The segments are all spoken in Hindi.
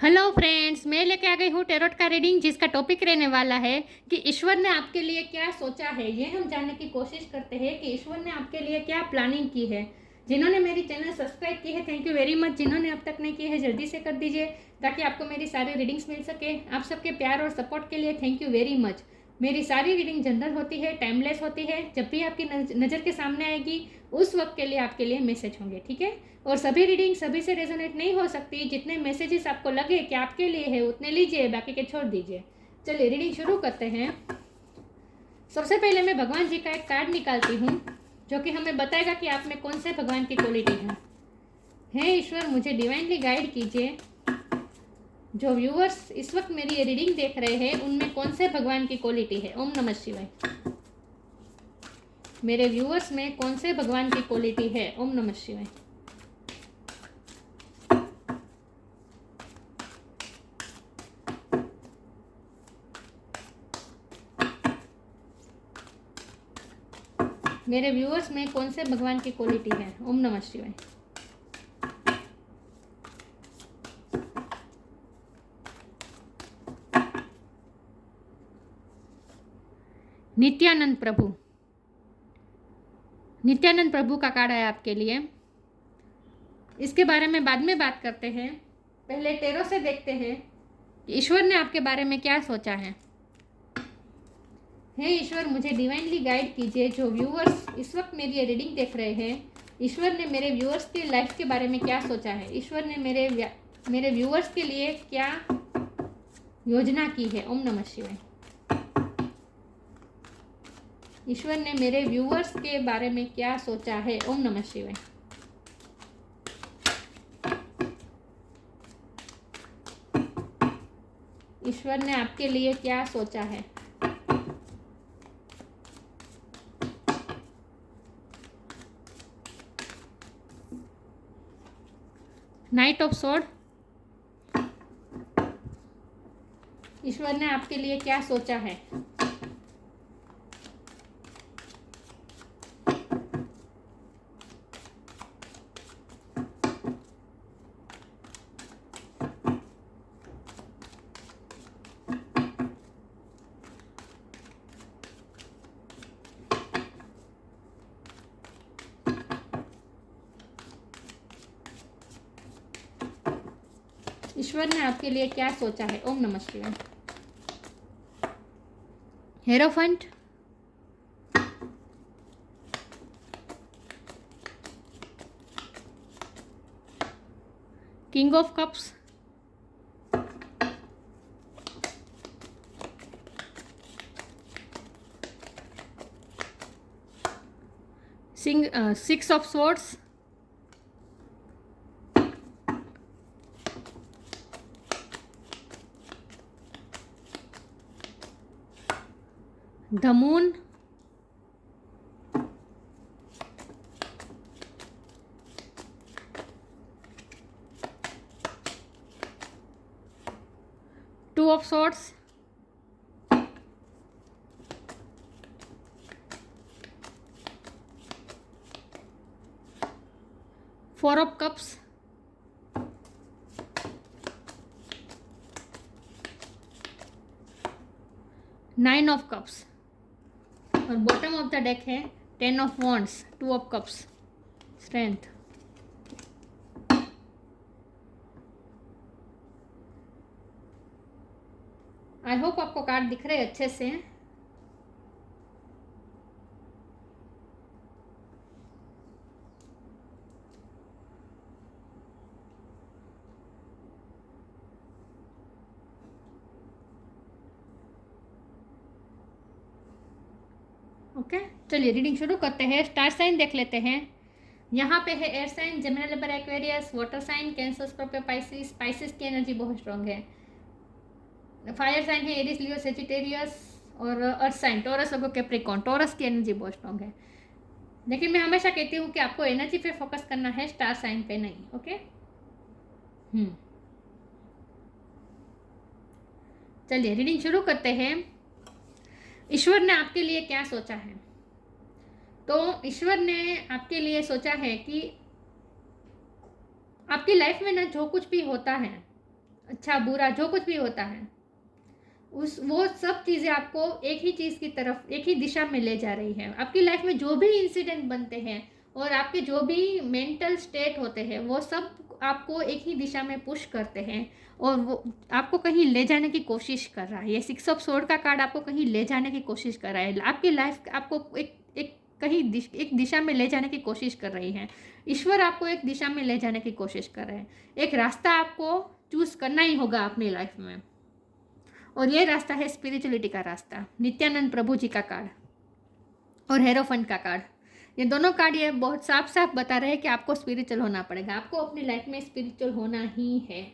हेलो फ्रेंड्स, मैं लेके आ गई हूँ टैरोट का रीडिंग, जिसका टॉपिक रहने वाला है कि ईश्वर ने आपके लिए क्या सोचा है। ये हम जानने की कोशिश करते हैं कि ईश्वर ने आपके लिए क्या प्लानिंग की है। जिन्होंने मेरी चैनल सब्सक्राइब की है, थैंक यू वेरी मच। जिन्होंने अब तक नहीं की है, जल्दी से कर दीजिए ताकि आपको मेरी सारी रीडिंग्स मिल सके। आप सबके प्यार और सपोर्ट के लिए थैंक यू वेरी मच। मेरी सारी रीडिंग जनरल होती है, टाइमलेस होती है। जब भी आपकी नज़र के सामने आएगी उस वक्त के लिए आपके लिए मैसेज होंगे, ठीक है। और सभी रीडिंग सभी से रेजोनेट नहीं हो सकती। जितने मैसेजेस आपको लगे कि आपके लिए है उतने लीजिए, बाकी के छोड़ दीजिए। चलिए रीडिंग शुरू करते हैं। सबसे पहले मैं भगवान जी का एक कार्ड निकालती हूँ जो कि हमें बताएगा कि आप में कौन से भगवान की क्वालिटी है। हे ईश्वर, मुझे डिवाइनली गाइड कीजिए। जो व्यूअर्स इस वक्त मेरी ये रीडिंग देख रहे हैं उनमें कौन से भगवान की क्वालिटी है। ओम नमः शिवाय। मेरे व्यूअर्स में कौन से भगवान की क्वालिटी है। ओम नमः शिवाय। मेरे व्यूअर्स में कौन से भगवान की क्वालिटी है। ओम नमः शिवाय। नित्यानंद प्रभु। नित्यानंद प्रभु का कार्ड है आपके लिए। इसके बारे में बाद में बात करते हैं। पहले टैरो से देखते हैं कि ईश्वर ने आपके बारे में क्या सोचा है। हे ईश्वर, मुझे डिवाइनली गाइड कीजिए। जो व्यूअर्स इस वक्त मेरी ये रीडिंग देख रहे हैं, ईश्वर ने मेरे व्यूअर्स की लाइफ के बारे में क्या सोचा है। ईश्वर ने मेरे व्यूअर्स के लिए क्या योजना की है। ओम नमः शिवाय। ईश्वर ने मेरे व्यूअर्स के बारे में क्या सोचा है। ओम नमः शिवाय। ईश्वर ने आपके लिए क्या सोचा है। Night of sword. ईश्वर ने आपके लिए क्या सोचा है। ईश्वर ने आपके लिए क्या सोचा है। ओम नमः शिवाय। Hierophant. King of cups. Six of swords. The moon. Two of swords. Four of cups. Nine of cups. और बॉटम ऑफ द डेक है ten of wands, two of cups, strength. I hope आपको कार्ड दिख रहे अच्छे से। ओके, चलिए रीडिंग शुरू करते हैं। स्टार साइन देख लेते हैं। यहाँ पे है air sign, Gemini, Libra, Aquarius, water sign, Cancer, Scorpio, Pisces. Pisces की एनर्जी बहुत स्ट्रांग है। फायर साइन है एरिस, लियो, सेजिटेरियस। और अर्थ साइन टॉरस और कैप्रिकॉर्न। टॉरस की एनर्जी बहुत स्ट्रांग है। लेकिन मैं हमेशा कहती हूँ कि आपको एनर्जी पे फोकस करना है, स्टार साइन पे नहीं। ओके। चलिए रीडिंग शुरू करते हैं। ईश्वर ने आपके लिए क्या सोचा है। तो ईश्वर ने आपके लिए सोचा है कि आपकी लाइफ में ना जो कुछ भी होता है, अच्छा बुरा जो कुछ भी होता है, वो सब चीज़ें आपको एक ही चीज़ की तरफ, एक ही दिशा में ले जा रही है। आपकी लाइफ में जो भी इंसिडेंट बनते हैं और आपके जो भी मेंटल स्टेट होते हैं, वो सब आपको एक ही दिशा में पुश करते हैं और वो आपको कहीं ले जाने की कोशिश कर रहा है। ये 6 ऑफ सोर्ड का कार्ड आपको कहीं ले जाने की कोशिश कर रहा है। आपकी लाइफ आपको एक दिशा में ले जाने की कोशिश कर रही है। ईश्वर आपको एक दिशा में ले जाने की कोशिश कर रहे हैं। एक रास्ता आपको चूज करना ही होगा अपनी लाइफ में, और ये रास्ता है स्पिरिचुअलिटी का रास्ता। नित्यानंद प्रभु जी का कार्ड और हेरोफंट का कार्ड, ये दोनों कार्ड ये बहुत साफ साफ बता रहे हैं कि आपको स्पिरिचुअल होना पड़ेगा। आपको अपनी लाइफ में स्पिरिचुअल होना ही है।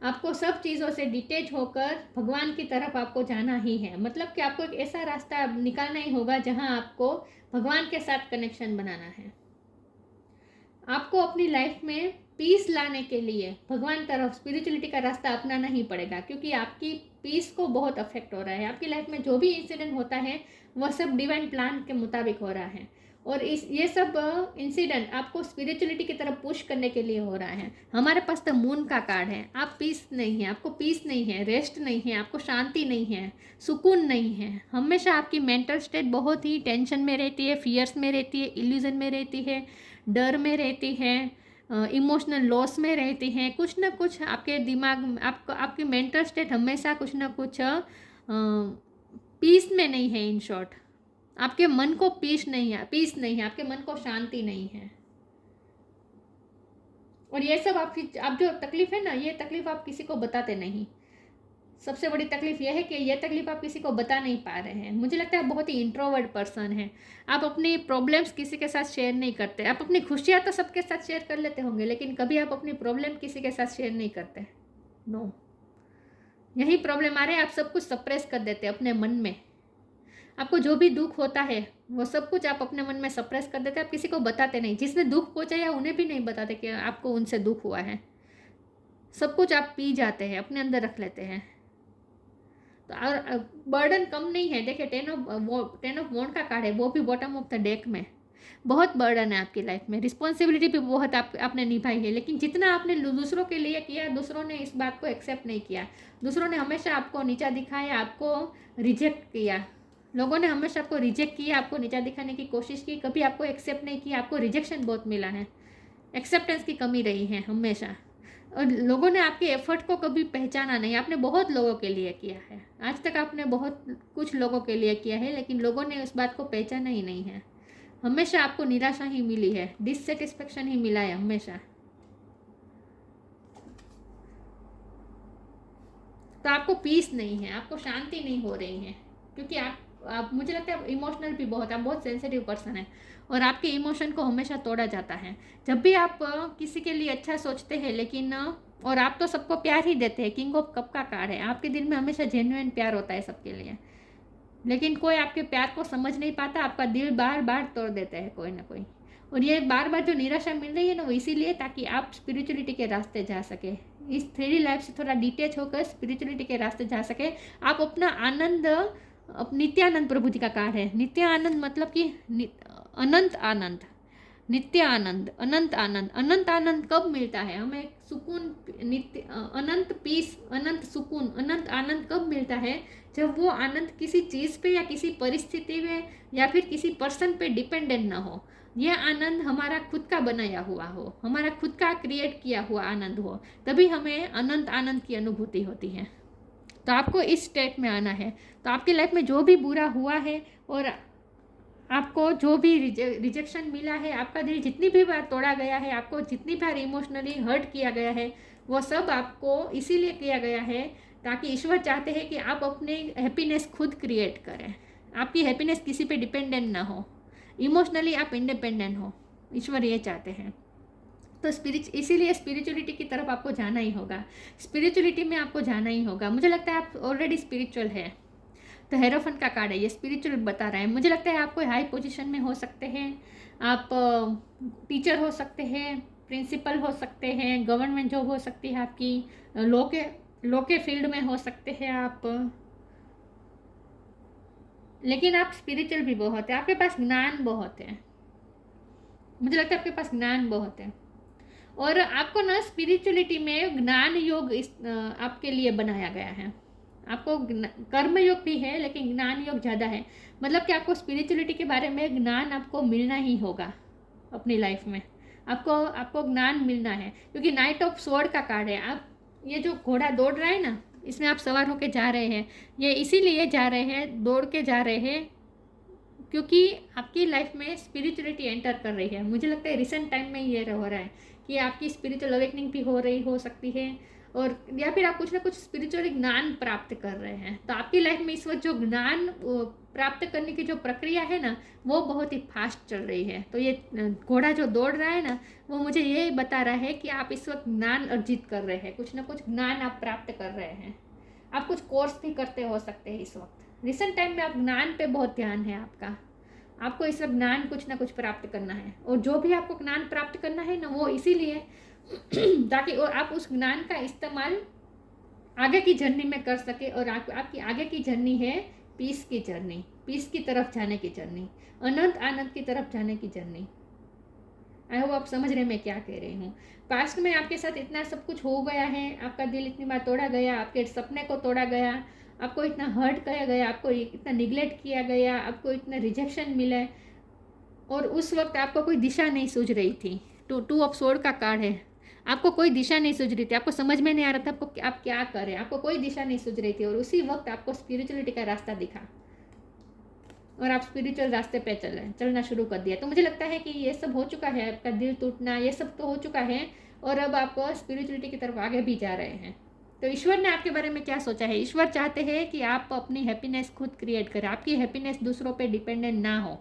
आपको सब चीज़ों से डिटेच होकर भगवान की तरफ आपको जाना ही है। मतलब कि आपको एक ऐसा रास्ता निकालना ही होगा जहां आपको भगवान के साथ कनेक्शन बनाना है। आपको अपनी लाइफ में पीस लाने के लिए भगवान तरफ स्पिरिचुअलिटी का रास्ता अपनाना ही पड़ेगा, क्योंकि आपकी पीस को बहुत अफेक्ट हो रहा है। आपकी लाइफ में जो भी इंसिडेंट होता है वह सब डिवाइन प्लान के मुताबिक हो रहा है, और ये सब इंसिडेंट आपको स्पिरिचुअलिटी की तरफ पुश करने के लिए हो रहा है। हमारे पास तो मून का कार्ड है। आप पीस नहीं है, आपको पीस नहीं है, रेस्ट नहीं है, आपको शांति नहीं है, सुकून नहीं है। हमेशा आपकी मेंटल स्टेट बहुत ही टेंशन में रहती है, फियर्स में रहती है, इल्यूजन में रहती है, डर में रहती है, इमोशनल लॉस में रहती हैं। कुछ ना कुछ आपके दिमाग में, आपकी मेंटल स्टेट हमेशा कुछ ना कुछ पीस में नहीं है। इन शॉर्ट, आपके मन को पीस नहीं है, आपके मन को शांति नहीं है। और ये सब आप जो तकलीफ है ना, ये तकलीफ आप किसी को बताते नहीं। सबसे बड़ी तकलीफ यह है कि यह तकलीफ आप किसी को बता नहीं पा रहे हैं। मुझे लगता है आप बहुत ही इंट्रोवर्ट पर्सन हैं। आप अपनी प्रॉब्लम्स किसी के साथ शेयर नहीं करते। आप अपनी खुशियाँ तो सबके साथ शेयर कर लेते होंगे, लेकिन कभी आप अपनी प्रॉब्लम किसी के साथ शेयर नहीं करते। नो, यही प्रॉब्लम आ रही है। आप सब कुछ सप्रेस कर देते अपने मन में। आपको जो भी दुख होता है वो सब कुछ आप अपने मन में सप्रेस कर देते। आप किसी को बताते नहीं। जिसने दुख पहुँचाया उन्हें भी नहीं बताते कि आपको उनसे दुख हुआ है। सब कुछ आप पी जाते हैं, अपने अंदर रख लेते हैं। तो और बर्डन कम नहीं है। देखिए, टेन ऑफ वॉन्ड का कार्ड है, वो भी बॉटम ऑफ द डेक में। बहुत बर्डन है आपकी लाइफ में, रिस्पॉन्सिबिलिटी भी बहुत आपने निभाई है, लेकिन जितना आपने दूसरों के लिए किया, दूसरों ने इस बात को एक्सेप्ट नहीं किया। दूसरों ने हमेशा आपको नीचा दिखाया, आपको रिजेक्ट किया। लोगों ने हमेशा आपको रिजेक्ट किया, आपको नीचा दिखाने की कोशिश की, कभी आपको एक्सेप्ट नहीं किया। आपको रिजेक्शन बहुत मिला है, एक्सेप्टेंस की कमी रही है हमेशा। और लोगों ने आपके एफर्ट को कभी पहचाना नहीं। आपने बहुत लोगों के लिए किया है, आज तक आपने बहुत कुछ लोगों के लिए किया है, लेकिन लोगों ने उस बात को पहचाना ही नहीं है। हमेशा आपको निराशा ही मिली है, डिससेटिस्फेक्शन ही मिला है हमेशा। तो आपको पीस नहीं है, आपको शांति नहीं हो रही है, क्योंकि आप मुझे लगता है इमोशनल भी बहुत, आप बहुत सेंसिटिव पर्सन है, और आपके इमोशन को हमेशा तोड़ा जाता है। जब भी आप किसी के लिए अच्छा सोचते हैं, लेकिन और आप तो सबको प्यार ही देते हैं। किंग ऑफ कप का कार्ड है। आपके दिल में हमेशा जेन्युइन प्यार होता है सबके लिए, लेकिन कोई आपके प्यार को समझ नहीं पाता। आपका दिल बार बार तोड़ देता है कोई ना कोई। और ये बार बार जो निराशा मिल रही है ना, वो इसीलिए ताकि आप स्पिरिचुअलिटी के रास्ते जा सके, इस 3D लाइफ से थोड़ा डिटेच होकर स्पिरिचुअलिटी के रास्ते जा सके। आप अपना आनंद, नित्यानंद प्रभु जी का कार्ड है। नित्य आनंद मतलब कि अनंत आनंद, नित्य आनंद, अनंत आनंद। अनंत आनंद कब मिलता है हमें? सुकून, नित्य अनंत पीस, अनंत सुकून, अनंत आनंद कब मिलता है? जब वो आनंद किसी चीज़ पे या किसी परिस्थिति में या फिर किसी पर्सन पे डिपेंडेंट ना हो। यह आनंद हमारा खुद का बनाया हुआ हो, हमारा खुद का क्रिएट किया हुआ आनंद हो, तभी हमें अनंत आनंद की अनुभूति होती है। तो आपको इस स्टेट में आना है। तो आपकी लाइफ में जो भी बुरा हुआ है और आपको जो भी रिजेक्शन मिला है, आपका दिल जितनी भी बार तोड़ा गया है, आपको जितनी बार इमोशनली हर्ट किया गया है, वो सब आपको इसीलिए किया गया है ताकि ईश्वर चाहते हैं कि आप अपने हैप्पीनेस खुद क्रिएट करें। आपकी हैप्पीनेस किसी पे डिपेंडेंट ना हो, इमोशनली आप इंडिपेंडेंट हो। ईश्वर ये चाहते हैं। तो इसीलिए स्पिरिचुअलिटी की तरफ आपको जाना ही होगा। स्पिरिचुअलिटी में आपको जाना ही होगा। मुझे लगता है आप ऑलरेडी स्पिरिचुअल है। तो हेरोफंट का कार्ड है, ये स्पिरिचुअल बता रहा है। मुझे लगता है आप कोई हाई पोजीशन में हो सकते हैं, आप टीचर हो सकते हैं, प्रिंसिपल हो सकते हैं, गवर्नमेंट जॉब हो सकती है आपकी, लॉ के फील्ड में हो सकते हैं आप, लेकिन आप स्पिरिचुअल भी बहुत है। आपके पास ज्ञान बहुत है। मुझे लगता है आपके पास ज्ञान बहुत है, और आपको ना स्पिरिचुअलिटी में ज्ञान योग आपके लिए बनाया गया है। आपको कर्म योग भी है लेकिन ज्ञान योग ज़्यादा है। मतलब कि आपको स्पिरिचुअलिटी के बारे में ज्ञान आपको मिलना ही होगा अपनी लाइफ में। आपको आपको ज्ञान मिलना है, क्योंकि नाइट ऑफ स्वॉर्ड का कार्ड है। आप ये जो घोड़ा दौड़ रहा है ना, इसमें आप सवार होके जा रहे हैं, ये इसीलिए जा रहे हैं, दौड़ के जा रहे हैं क्योंकि आपकी लाइफ में स्पिरिचुअलिटी एंटर कर रही है। मुझे लगता है रिसेंट टाइम में ये हो रहा है कि आपकी स्पिरिचुअल अवेकनिंग भी हो सकती है, और या फिर आप कुछ ना कुछ स्पिरिचुअल ज्ञान प्राप्त कर रहे हैं। तो आपकी लाइफ में इस वक्त जो ज्ञान प्राप्त करने की जो प्रक्रिया है ना, वो बहुत ही फास्ट चल रही है। तो ये घोड़ा जो दौड़ रहा है ना, वो मुझे ये बता रहा है कि आप इस वक्त ज्ञान अर्जित कर रहे हैं, कुछ ना कुछ ज्ञान आप प्राप्त कर रहे हैं। आप कुछ कोर्स भी करते हो सकते हैं इस वक्त। रिसेंट टाइम में आप ज्ञान पे बहुत ध्यान है आपका। आपको इस वक्त ज्ञान कुछ ना कुछ प्राप्त करना है, और जो भी आपको ज्ञान प्राप्त करना है ना, वो इसीलिए ताकि और आप उस ज्ञान का इस्तेमाल आगे की जर्नी में कर सके। और आपकी आगे की जर्नी है पीस की जर्नी, पीस की तरफ जाने की जर्नी, अनंत आनंद की तरफ जाने की जर्नी। आई होप आप समझ रहे मैं क्या कह रही हूँ। पास्ट में आपके साथ इतना सब कुछ हो गया है, आपका दिल इतनी बार तोड़ा गया, आपके सपने को तोड़ा गया, आपको इतना हर्ट किया गया, आपको इतना निगलेक्ट किया गया, आपको इतना रिजेक्शन मिला, और उस वक्त आपको कोई दिशा नहीं सूझ रही थी। टू ऑफ स्वॉर्ड का कार्ड है। आपको कोई दिशा नहीं सूझ रही थी, आपको समझ में नहीं आ रहा था आपको आप क्या करें, आपको कोई दिशा नहीं सूझ रही थी, और उसी वक्त आपको स्पिरिचुअलिटी का रास्ता दिखा और आप स्पिरिचुअल रास्ते पे चलना शुरू कर दिया। तो मुझे लगता है कि ये सब हो चुका है, आपका दिल टूटना ये सब तो हो चुका है, और अब आप स्पिरिचुअलिटी की तरफ आगे भी जा रहे हैं। तो ईश्वर ने आपके बारे में क्या सोचा है? ईश्वर चाहते हैं कि आप अपनी हैप्पीनेस खुद क्रिएट करें, आपकी हैप्पीनेस दूसरों पे डिपेंडेंट ना हो।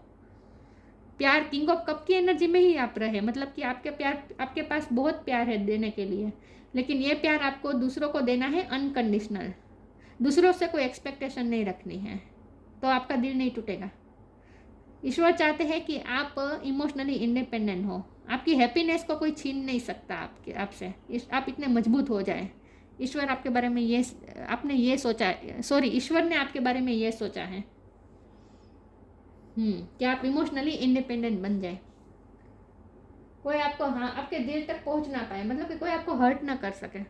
प्यार, किंग ऑफ कप की एनर्जी में ही आप रहे, मतलब कि आपके पास बहुत प्यार है देने के लिए, लेकिन ये प्यार आपको दूसरों को देना है अनकंडीशनल। दूसरों से कोई एक्सपेक्टेशन नहीं रखनी है, तो आपका दिल नहीं टूटेगा। ईश्वर चाहते हैं कि आप इमोशनली इंडिपेंडेंट हो, आपकी हैप्पीनेस को कोई छीन नहीं सकता आपसे। आप इतने मजबूत हो जाए। ईश्वर आपके बारे में ये सोचा है, सॉरी, ईश्वर ने आपके बारे में ये सोचा है कि आप इमोशनली इंडिपेंडेंट बन जाए। कोई आपको आपके दिल तक पहुंच ना पाए, मतलब कि कोई आपको हर्ट ना कर सके,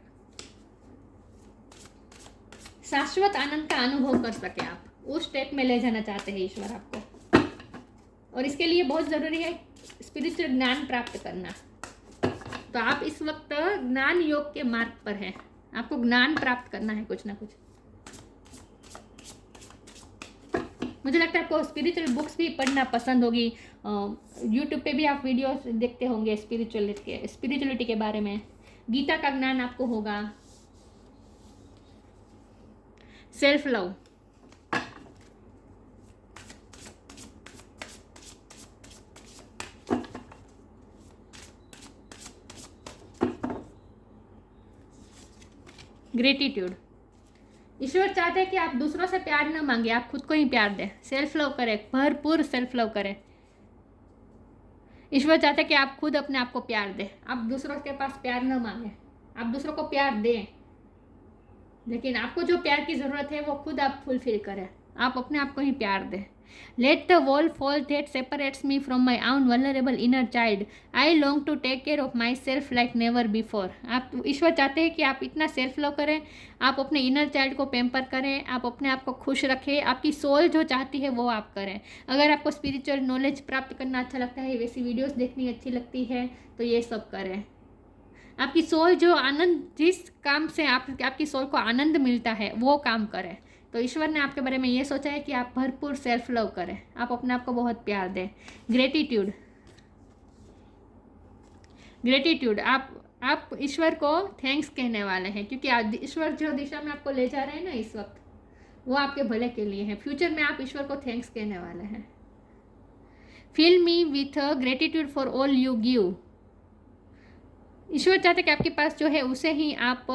शाश्वत आनंद का अनुभव कर सके। आप उस स्टेप में ले जाना चाहते हैं ईश्वर आपको, और इसके लिए बहुत ज़रूरी है स्पिरिचुअल ज्ञान प्राप्त करना। तो आप इस वक्त ज्ञान योग के मार्ग पर हैं, आपको ज्ञान प्राप्त करना है कुछ ना कुछ। मुझे लगता है आपको स्पिरिचुअल बुक्स भी पढ़ना पसंद होगी। यूट्यूब पे भी आप वीडियोस देखते होंगे स्पिरिचुअलिटी के बारे में। गीता का ज्ञान आपको होगा। Self love, gratitude. ईश्वर चाहते हैं कि आप दूसरों से प्यार न मांगे, आप खुद को ही प्यार दें, सेल्फ लव करें, भरपूर सेल्फ लव करें। ईश्वर चाहते हैं कि आप खुद अपने आप को प्यार दें, आप दूसरों के पास प्यार न मांगे, आप दूसरों को प्यार दें, लेकिन आपको जो प्यार की ज़रूरत है वो खुद आप फुलफिल करें, आप अपने आप को ही प्यार दें। Let the wall fall that separates me from my own vulnerable inner child, I long to take care of myself like never before. आप ईश्वर चाहते हैं कि आप इतना सेल्फ लव करें, आप अपने इनर चाइल्ड को पैम्पर करें, आप अपने आप को खुश रखें, आपकी सोल जो चाहती है वो आप करें। अगर आपको स्पिरिचुअल नॉलेज प्राप्त करना अच्छा लगता है, वैसी वीडियोस देखनी अच्छी लगती है, तो ये सब करें। आपकी सोल जो आनंद, जिस काम से आपकी सोल को आनंद मिलता है वो काम करें। तो ईश्वर ने आपके बारे में ये सोचा है कि आप भरपूर सेल्फ लव करें, आप अपने आप को बहुत प्यार दें। ग्रेटिट्यूड, ग्रेटिट्यूड, आप ईश्वर को थैंक्स कहने वाले हैं, क्योंकि ईश्वर जो दिशा में आपको ले जा रहे हैं ना इस वक्त, वो आपके भले के लिए है। फ्यूचर में आप ईश्वर को थैंक्स कहने वाले हैं। Fill me with gratitude for all you give. ईश्वर चाहते कि आपके पास जो है उसे ही आप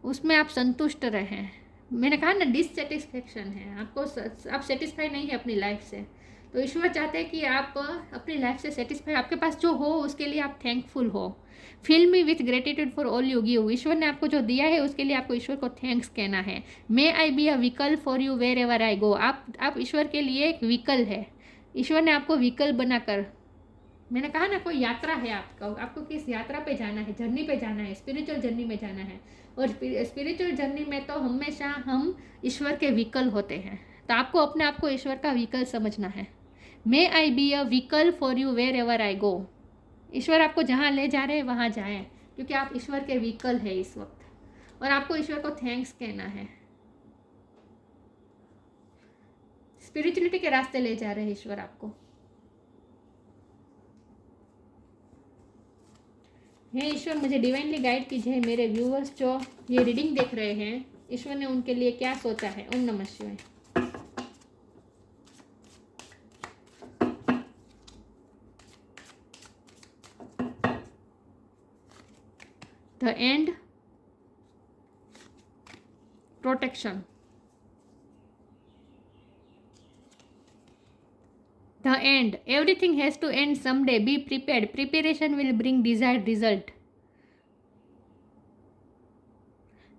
उसमें आप संतुष्ट रहें। मैंने कहा ना, डिससेटिस्फेक्शन है आपको, आप सेटिस्फाई नहीं है अपनी लाइफ से। तो ईश्वर चाहते हैं कि आप अपनी लाइफ से सेटिस्फाई, आपके पास जो हो उसके लिए आप थैंकफुल हो। Fill me with gratitude for all you give. ईश्वर ने आपको जो दिया है उसके लिए आपको ईश्वर को थैंक्स कहना है। May I be a vehicle for you wherever I go. आप ईश्वर के लिए एक व्हीकल है, ईश्वर ने आपको व्हीकल बनाकर मैंने कहा ना, कोई यात्रा है आपको किस यात्रा पे जाना है, जर्नी पे जाना है, स्पिरिचुअल जर्नी में जाना है। और स्पिरिचुअल जर्नी में तो हमेशा हम ईश्वर के व्हीकल होते हैं, तो आपको अपने आप को ईश्वर का व्हीकल समझना है। May I be a vehicle for you wherever I go. ईश्वर आपको जहाँ ले जा रहे हैं वहाँ जाएं, क्योंकि आप ईश्वर के व्हीकल है इस वक्त। और आपको ईश्वर को थैंक्स कहना है। स्पिरिचुअलिटी के रास्ते ले जा रहे हैं ईश्वर आपको। हे ईश्वर, मुझे डिवाइनली गाइड कीजिए। मेरे व्यूअर्स जो ये रीडिंग देख रहे हैं, ईश्वर ने उनके लिए क्या सोचा है। ओम नमः शिवाय। The end, protection. The end. Everything has to end someday. Be prepared. Preparation will bring desired result.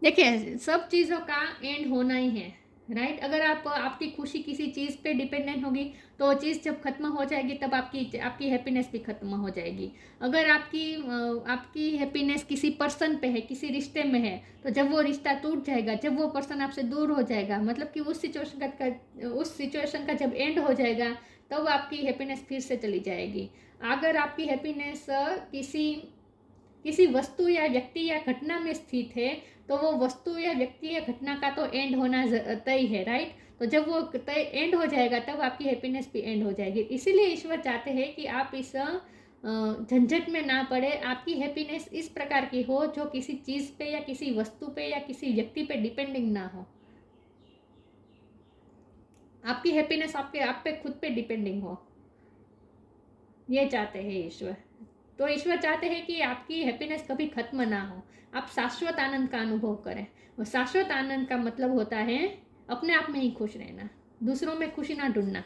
देखिए, सब चीज़ों का एंड होना ही है, राइट। अगर आपकी खुशी किसी चीज़ पे डिपेंडेंट होगी तो वो चीज़ जब खत्म हो जाएगी तब आपकी हैप्पीनेस भी खत्म हो जाएगी। अगर आपकी हैप्पीनेस किसी पर्सन पे है, किसी रिश्ते में है, तो जब वो रिश्ता टूट जाएगा, जब वो पर्सन आपसे दूर हो जाएगा, मतलब कि उस सिचुएशन का जब एंड हो जाएगा, तब आपकी हैप्पीनेस फिर से चली जाएगी। अगर आपकी हैप्पीनेस किसी वस्तु या व्यक्ति या घटना में स्थित है, तो वो वस्तु या व्यक्ति या घटना का तो एंड होना तय है, राइट। तो जब वो तय एंड हो जाएगा तब आपकी हैप्पीनेस भी एंड हो जाएगी। इसीलिए ईश्वर चाहते हैं कि आप इस झंझट में ना पड़े। आपकी हैप्पीनेस इस प्रकार की हो जो किसी चीज़ पे या किसी वस्तु पे या किसी व्यक्ति पे डिपेंडिंग ना हो। आपकी हैप्पीनेस आप पे खुद पे डिपेंडिंग हो, ये चाहते हैं ईश्वर। तो ईश्वर चाहते हैं कि आपकी हैप्पीनेस कभी खत्म ना हो, आप शाश्वत आनंद का अनुभव करें। और शाश्वत आनंद का मतलब होता है अपने आप में ही खुश रहना, दूसरों में खुशी ना ढूंढना।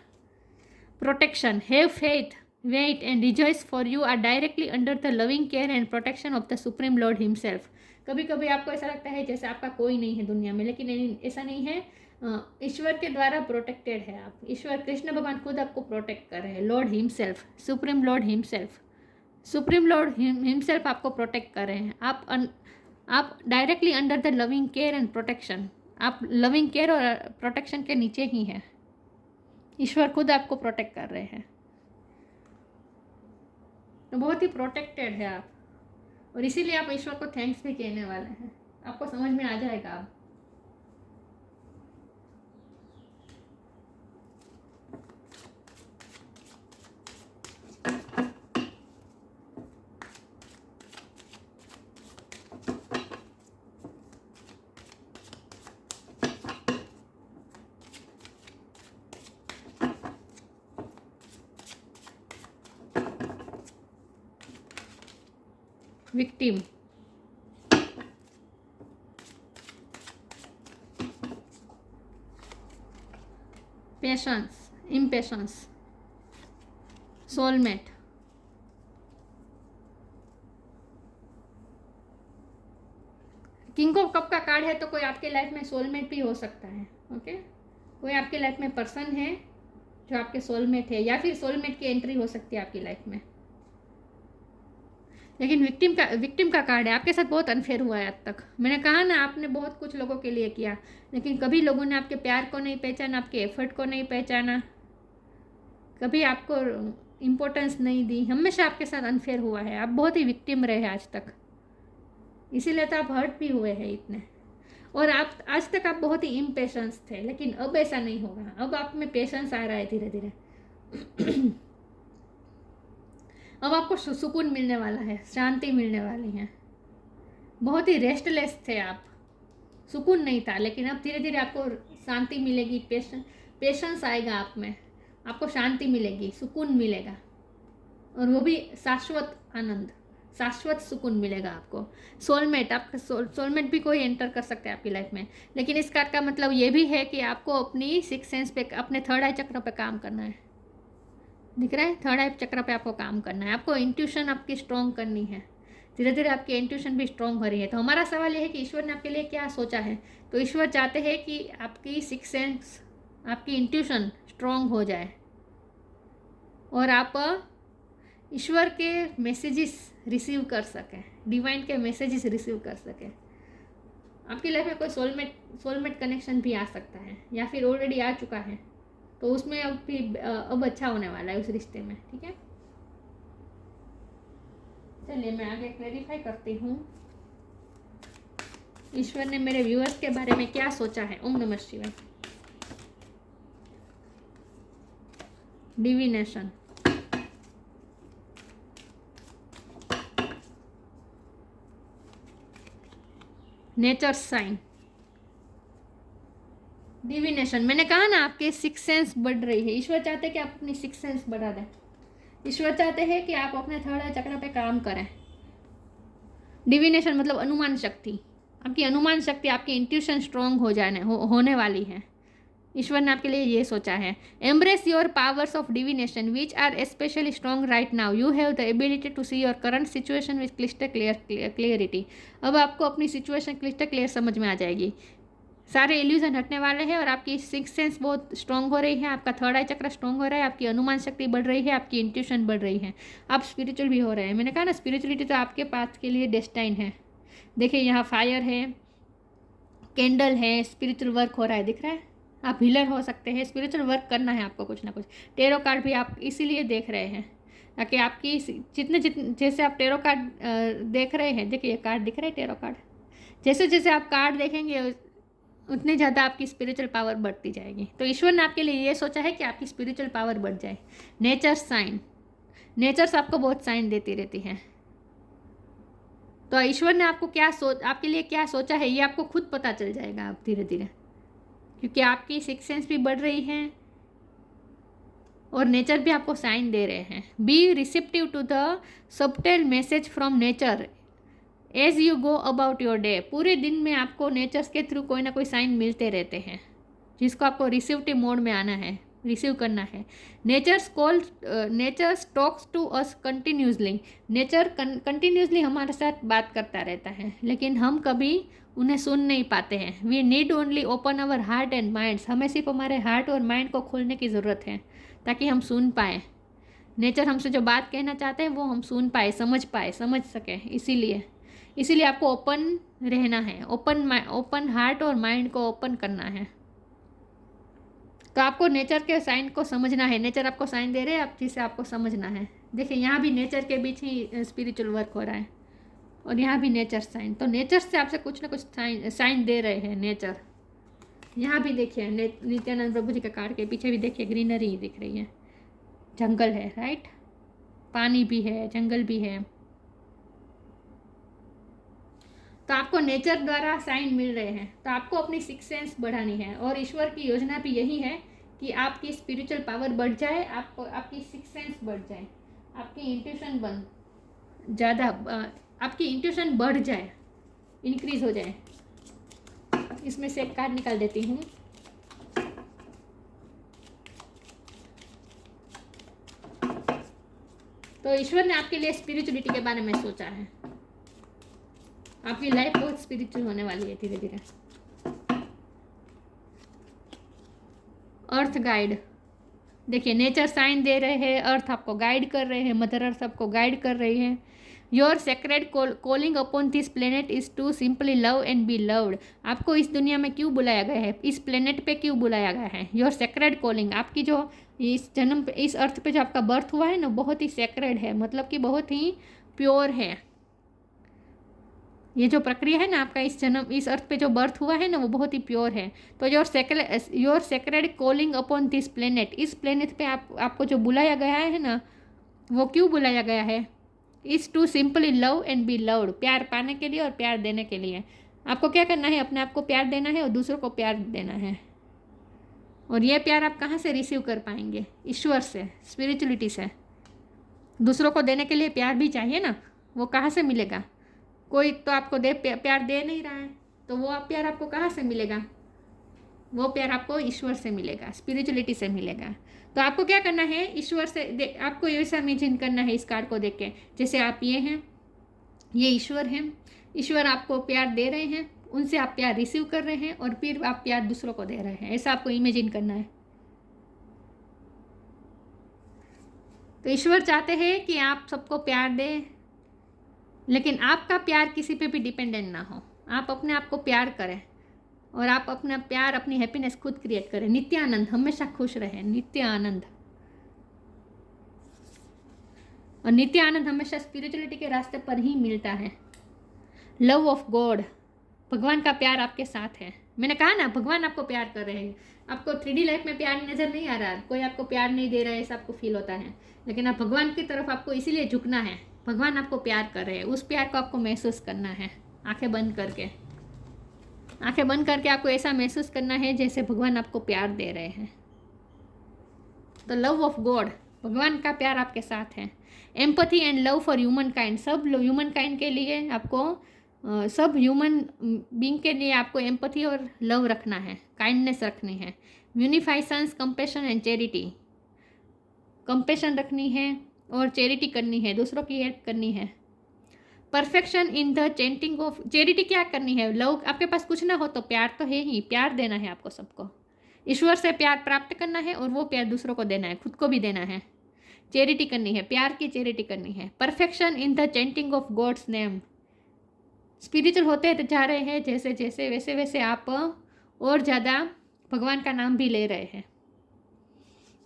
Protection, have faith, wait and rejoice, for you are directly under the loving care and protection of the supreme Lord himself. कभी कभी आपको ऐसा लगता है जैसे आपका कोई नहीं है दुनिया में, लेकिन ऐसा नहीं है। ईश्वर के द्वारा प्रोटेक्टेड है आप। ईश्वर कृष्ण भगवान खुद आपको प्रोटेक्ट कर रहे हैं। Lord himself, supreme Lord himself, supreme Lord himself आपको प्रोटेक्ट कर रहे हैं। आप directly under the loving care and protection, आप लविंग केयर और प्रोटेक्शन के नीचे ही हैं। ईश्वर खुद आपको प्रोटेक्ट कर रहे हैं, तो बहुत ही प्रोटेक्टेड है आप। और इसीलिए आप ईश्वर को थैंक्स भी कहने वाले हैं। आपको समझ में आ जाएगा अब। Victim, patience, impatience, soulmate, king of cup का कार्ड है, तो कोई आपके लाइफ में सोलमेट भी हो सकता है। ओके, कोई आपके लाइफ में पर्सन है जो आपके सोलमेट है, या फिर सोलमेट की एंट्री हो सकती है आपकी लाइफ में। लेकिन विक्टिम का कार्ड है। आपके साथ बहुत अनफेयर हुआ है आज तक। मैंने कहा ना, आपने बहुत कुछ लोगों के लिए किया, लेकिन कभी लोगों ने आपके प्यार को नहीं पहचाना, आपके एफर्ट को नहीं पहचाना, कभी आपको इम्पोर्टेंस नहीं दी। हमेशा आपके साथ अनफेयर हुआ है। आप बहुत ही विक्टिम रहे आज तक, इसीलिए तो आप हर्ट भी हुए हैं इतने। और आप आज तक आप बहुत ही इम्पेशेंस थे, लेकिन अब ऐसा नहीं होगा। अब आप में पेशेंस आ रहा है धीरे धीरे। अब आपको सुकून मिलने वाला है, शांति मिलने वाली है। बहुत ही रेस्टलेस थे आप, सुकून नहीं था, लेकिन अब धीरे धीरे आपको शांति मिलेगी, पेशेंस आएगा आप में, आपको शांति मिलेगी, सुकून मिलेगा, और वो भी शाश्वत आनंद, शाश्वत सुकून मिलेगा आपको। सोलमेट, आपका सोलमेट भी कोई एंटर कर सकता है आपकी लाइफ में। लेकिन इस कार्ड का मतलब ये भी है कि आपको अपनी सिक्स सेंस पे, अपने थर्ड आई चक्र पे काम करना है। दिख रहा है, थर्ड आई चक्र पे आपको काम करना है। आपको इंट्यूशन आपकी स्ट्रॉन्ग करनी है। धीरे धीरे आपकी इंट्यूशन भी स्ट्रॉन्ग हो रही है। तो हमारा सवाल ये है कि ईश्वर ने आपके लिए क्या सोचा है। तो ईश्वर चाहते हैं कि आपकी सिक्स सेंस, आपकी इंट्यूशन स्ट्रॉन्ग हो जाए, और आप ईश्वर के मैसेजेस रिसीव कर सकें, डिवाइन के मैसेजेस रिसीव कर सकें। आपकी लाइफ में कोई सोलमेट कनेक्शन भी आ सकता है, या फिर ऑलरेडी आ चुका है, तो उसमें अब अच्छा होने वाला है उस रिश्ते में। ठीक है, चलिए मैं आगे क्लैरिफाई करती हूँ ईश्वर ने मेरे व्यूअर्स के बारे में क्या सोचा है। ओम नमः शिवाय। Divination, nature sign, divination. मैंने कहा ना आपके सिक्स सेंस बढ़ रही है। ईश्वर चाहते हैं कि आप अपनी सिक्स सेंस बढ़ा दें। ईश्वर चाहते हैं कि आप अपने थर्ड चक्र पे काम करें। डिविनेशन मतलब अनुमान शक्ति, आपकी अनुमान शक्ति, आपकी इंट्यूशन स्ट्रॉन्ग हो जाने होने वाली है। ईश्वर ने आपके लिए ये सोचा है। Embrace your powers of divination which are specially strong right now. You have the ability to see your current situation with क्लिस्टर क्लियरिटी। अब आपको अपनी सिचुएशन क्लिस्टर क्लियर समझ में आ जाएगी। सारे इल्यूजन हटने वाले हैं और आपकी सिक्स सेंस बहुत स्ट्रॉन्ग हो रही है, आपका थर्ड आई चक्र स्ट्रॉन्ग हो रहा है, आपकी अनुमान शक्ति बढ़ रही है, आपकी इंट्यूशन बढ़ रही है, आप स्पिरिचुअल भी हो रहे हैं। मैंने कहा ना स्पिरिचुअलिटी तो आपके पाथ के लिए डेस्टाइन है। देखिए यहाँ फायर है, कैंडल है, स्पिरिचुअल वर्क हो रहा है, दिख रहा है। आप हीलर हो सकते हैं, स्पिरिचुअल वर्क करना है आपको कुछ ना कुछ। टेरो कार्ड भी आप इसीलिए देख रहे हैं ताकि आपकी जितने जैसे आप टेरो कार्ड देख रहे हैं, देखिए ये कार्ड दिख रहा है टेरो कार्ड, जैसे जैसे आप कार्ड देखेंगे उतनी ज़्यादा आपकी स्पिरिचुअल पावर बढ़ती जाएगी। तो ईश्वर ने आपके लिए ये सोचा है कि आपकी स्पिरिचुअल पावर बढ़ जाए। नेचर साइन, नेचर्स आपको बहुत साइन देती रहती है। तो ईश्वर ने आपको आपके लिए क्या सोचा है ये आपको खुद पता चल जाएगा आप धीरे धीरे, क्योंकि आपकी सिक्स सेंस भी बढ़ रही है और नेचर भी आपको साइन दे रहे हैं। Be receptive to the subtle message from nature as you go about your day. पूरे दिन में आपको नेचर्स के थ्रू कोई ना कोई साइन मिलते रहते हैं जिसको आपको रिसीप्टिव मोड में आना है, रिसीव करना है। Nature talks to us continuously. Nature continuously हमारे साथ बात करता रहता है, लेकिन हम कभी उन्हें सुन नहीं पाते हैं। We need only open our heart and minds. हमें सिर्फ हमारे हार्ट और माइंड को खोलने की ज़रूरत है ताकि हम सुन पाएँ। नेचर हमसे जो बात कहना चाहते हैं वो हम सुन पाए, समझ सकें। इसीलिए आपको ओपन रहना है, ओपन हार्ट और माइंड को ओपन करना है। तो आपको नेचर के साइन को समझना है। नेचर आपको साइन दे रहे हैं, आप जिसे आपको समझना है। देखिए यहाँ भी नेचर के बीच ही स्पिरिचुअल वर्क हो रहा है और यहाँ भी नेचर साइन। तो नेचर से आपसे कुछ ना कुछ साइन दे रहे हैं नेचर। यहाँ भी देखिए नित्यानंद प्रभु जी के कार्ड के पीछे भी देखिए ग्रीनरी दिख रही है, जंगल है, राइट, पानी भी है, जंगल भी है। तो आपको नेचर द्वारा साइन मिल रहे हैं। तो आपको अपनी सिक्स सेंस बढ़ानी है और ईश्वर की योजना भी यही है कि आपकी स्पिरिचुअल पावर बढ़ जाए, आपकी सिक्स सेंस बढ़ जाए, आपकी इंट्यूशन बढ़ जाए, इंक्रीज हो जाए। इसमें से एक कार्ड निकाल देती हूँ। तो ईश्वर ने आपके लिए स्पिरिचुअलिटी के बारे में सोचा है। आपकी लाइफ बहुत स्पिरिचुअल होने वाली है धीरे धीरे। अर्थ गाइड, देखिए नेचर साइन दे रहे हैं, अर्थ आपको गाइड कर रहे हैं, मदर अर्थ आपको गाइड कर रही है। Your sacred calling upon this planet is to simply love and be loved. आपको इस दुनिया में क्यों बुलाया गया है, इस प्लेनेट पे क्यों बुलाया गया है। योर सेक्रेड कॉलिंग, आपकी जो इस अर्थ पे जो आपका बर्थ हुआ है ना, बहुत ही सेक्रेड है, मतलब कि बहुत ही प्योर है। ये जो प्रक्रिया है ना, आपका इस अर्थ पे जो बर्थ हुआ है ना, वो बहुत ही प्योर है। तो your sacred calling upon this planet, इस प्लेनेट पे आपको जो बुलाया गया है ना, वो क्यों बुलाया गया है। Is to simply love and be loved, प्यार पाने के लिए और प्यार देने के लिए। आपको क्या करना है, अपने आप को प्यार देना है और दूसरों को प्यार देना है। और ये प्यार आप कहाँ से रिसीव कर पाएंगे, ईश्वर से, स्पिरिचुअलिटी से। दूसरों को देने के लिए प्यार भी चाहिए ना, वो कहाँ से मिलेगा। कोई तो आपको प्यार दे नहीं रहा है, तो वो प्यार आपको कहाँ से मिलेगा। वो प्यार आपको ईश्वर से मिलेगा, स्पिरिचुअलिटी से मिलेगा। तो आपको क्या करना है, ईश्वर से आपको ऐसा इमेजिन करना है इस कार्ड को देख के, जैसे आप ये हैं, ये ईश्वर हैं, ईश्वर आपको प्यार दे रहे हैं, उनसे आप प्यार रिसीव कर रहे हैं और फिर आप प्यार दूसरों को दे रहे हैं। ऐसा आपको इमेजिन करना है। तो ईश्वर चाहते हैं कि आप सबको प्यार दें, लेकिन आपका प्यार किसी पे भी डिपेंडेंट ना हो। आप अपने आप को प्यार करें और आप अपना प्यार, अपनी हैप्पीनेस खुद क्रिएट करें। नित्य आनंद, हमेशा खुश रहें, नित्य आनंद। और नित्य आनंद हमेशा स्पिरिचुअलिटी के रास्ते पर ही मिलता है। लव ऑफ गॉड, भगवान का प्यार आपके साथ है। मैंने कहा ना, भगवान आपको प्यार कर रहे हैं। आपको 3D लाइफ में प्यार नज़र नहीं आ रहा, कोई आपको प्यार नहीं दे रहा है ऐसा आपको फील होता है, लेकिन आप भगवान की तरफ आपको इसीलिए झुकना है। भगवान आपको प्यार कर रहे हैं, उस प्यार को आपको महसूस करना है। आंखें बंद करके, आंखें बंद करके आपको ऐसा महसूस करना है जैसे भगवान आपको प्यार दे रहे हैं। तो लव ऑफ गॉड, भगवान का प्यार आपके साथ है। Empathy and love for human kind, सब ह्यूमन काइंड के लिए आपको सब ह्यूमन बीइंग के लिए आपको एम्पैथी और लव रखना है, काइंडनेस रखनी है। यूनिफाइसेंस, कंपैशन एंड चैरिटी, कंपैशन रखनी है और चैरिटी करनी है, दूसरों की हेल्प करनी है। Perfection in the chanting of, charity क्या करनी है? लव, आपके पास कुछ ना हो तो प्यार तो है ही, प्यार देना है आपको सबको। ईश्वर से प्यार प्राप्त करना है और वो प्यार दूसरों को देना है, खुद को भी देना है। चैरिटी करनी है, प्यार की चैरिटी करनी है। Perfection in the chanting of God's name, spiritual होते जा रहे हैं जैसे जैसे, वैसे वैसे आप और ज़्यादा भगवान का नाम भी ले रहे हैं,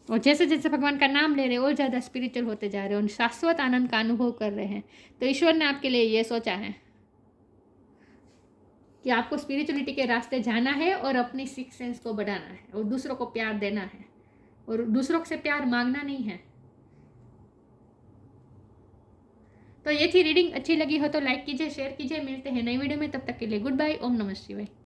और जैसे जैसे भगवान का नाम ले रहे हैं और ज़्यादा स्पिरिचुअल होते जा रहे हैं और शाश्वत आनंद का अनुभव कर रहे हैं। तो ईश्वर ने आपके लिए ये सोचा है कि आपको स्पिरिचुअलिटी के रास्ते जाना है और अपनी सिक्स सेंस को बढ़ाना है और दूसरों को प्यार देना है और दूसरों से प्यार मांगना नहीं है। तो ये थी रीडिंग। अच्छी लगी हो तो लाइक कीजिए, शेयर कीजिए। मिलते हैं नई वीडियो में, तब तक के लिए गुड बाय। ओम नमः शिवाय।